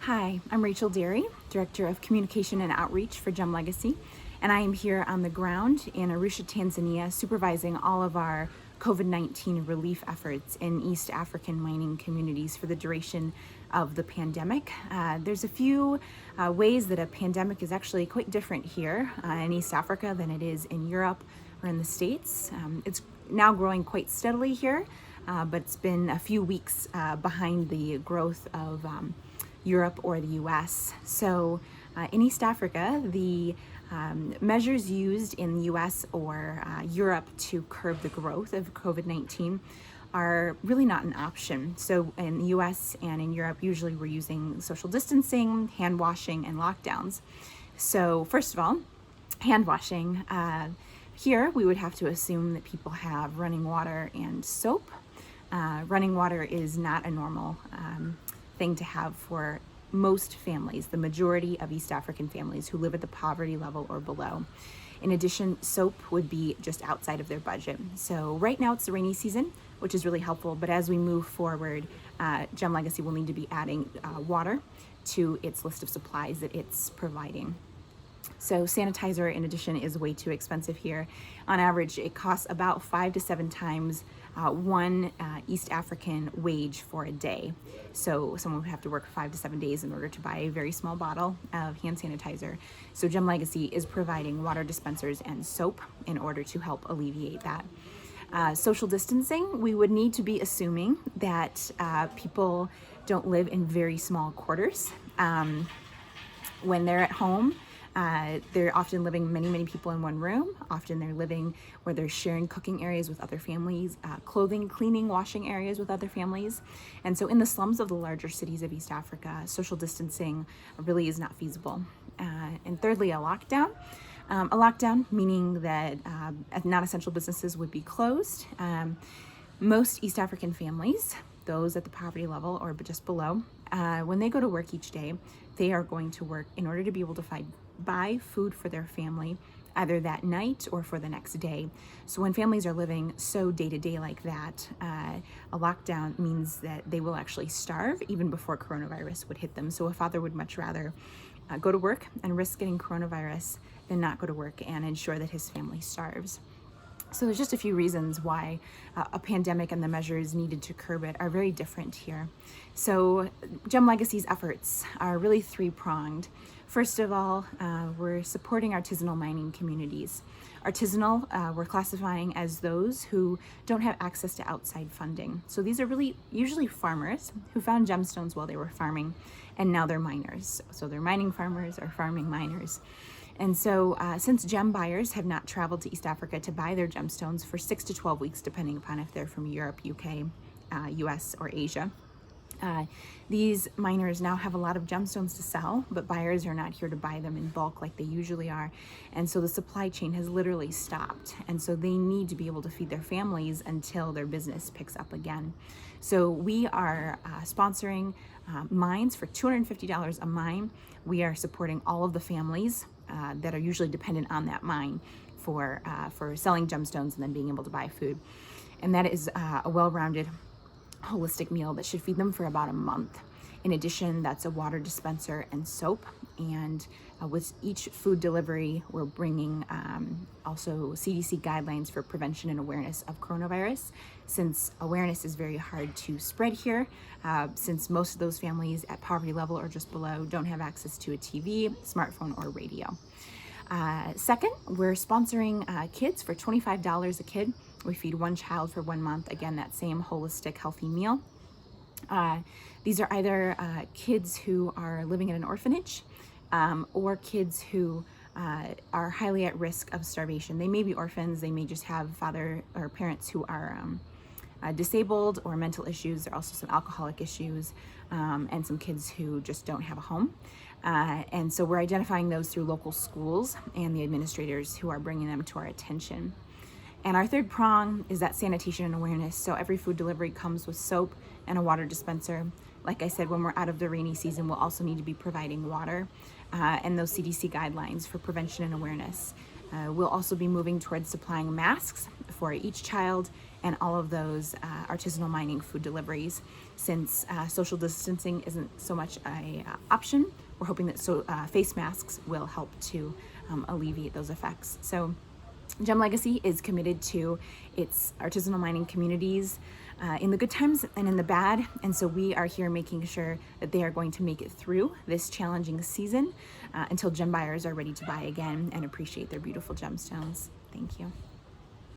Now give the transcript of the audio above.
Hi, I'm Rachel Derry, Director of Communication and Outreach for Gem Legacy, and I am here on the ground in Arusha, Tanzania, supervising all of our COVID-19 relief efforts in East African mining communities for the duration of the pandemic. There's a few ways that a pandemic is actually quite different here in East Africa than it is in Europe or in the States. It's now growing quite steadily here, but it's been a few weeks behind the growth of Europe or the US. So in East Africa, the measures used in the US or Europe to curb the growth of COVID-19 are really not an option. So in the US and in Europe, usually we're using social distancing, hand washing, and lockdowns. So first of all, hand washing. Here, we would have to assume that people have running water and soap. Running water is not a normal thing to have for most families, the majority of East African families who live at the poverty level or below. In addition, soap would be just outside of their budget. So right now it's the rainy season, which is really helpful, but as we move forward, Gem Legacy will need to be adding water to its list of supplies that it's providing. So sanitizer, in addition, is way too expensive here. On average, it costs about 5 to 7 times one East African wage for a day. So someone would have to work 5 to 7 days in order to buy a very small bottle of hand sanitizer. So Gem Legacy is providing water dispensers and soap in order to help alleviate that. Social distancing, we would need to be assuming that people don't live in very small quarters. When they're at home, they're often living many people in one room. Often they're living where they're sharing cooking areas with other families, clothing, cleaning, washing areas with other families. And so in the slums of the larger cities of East Africa, social distancing really is not feasible. And thirdly, a lockdown. A lockdown meaning that non-essential businesses would be closed. Most East African families, those at the poverty level or just below, when they go to work each day, they are going to work in order to be able to buy food for their family, either that night or for the next day. So when families are living so day to day like that, a lockdown means that they will actually starve even before coronavirus would hit them. So a father would much rather go to work and risk getting coronavirus than not go to work and ensure that his family starves. So there's just a few reasons why a pandemic and the measures needed to curb it are very different here. So Gem Legacy's efforts are really three-pronged. First of all, we're supporting artisanal mining communities. Artisanal, we're classifying as those who don't have access to outside funding. So these are really usually farmers who found gemstones while they were farming, and now they're miners. So they're mining farmers or farming miners. And so since gem buyers have not traveled to East Africa to buy their gemstones for 6 to 12 weeks, depending upon if they're from Europe, UK, US, or Asia, these miners now have a lot of gemstones to sell, but buyers are not here to buy them in bulk like they usually are. And so the supply chain has literally stopped. And so they need to be able to feed their families until their business picks up again. So we are sponsoring mines for $250 a mine. We are supporting all of the families that are usually dependent on that mine for selling gemstones and then being able to buy food. And that is a well-rounded holistic meal that should feed them for about a month. In addition, that's a water dispenser and soap. And with each food delivery, we're bringing also CDC guidelines for prevention and awareness of coronavirus, since awareness is very hard to spread here, since most of those families at poverty level or just below don't have access to a TV, smartphone, or radio. Second, we're sponsoring kids for $25 a kid. We feed one child for 1 month. Again, that same holistic, healthy meal. These are either kids who are living in an orphanage or kids who are highly at risk of starvation. They may be orphans. They may just have father or parents who are disabled or mental issues. There are also some alcoholic issues and some kids who just don't have a home. And so we're identifying those through local schools and the administrators who are bringing them to our attention. And our third prong is that sanitation and awareness. So every food delivery comes with soap and a water dispenser. Like I said, when we're out of the rainy season, we'll also need to be providing water and those CDC guidelines for prevention and awareness. We'll also be moving towards supplying masks for each child and all of those artisanal mining food deliveries. Since social distancing isn't so much a option, we're hoping that face masks will help to alleviate those effects. So Gem Legacy is committed to its artisanal mining communities in the good times and in the bad, and so we are here making sure that they are going to make it through this challenging season until gem buyers are ready to buy again and appreciate their beautiful gemstones. Thank you.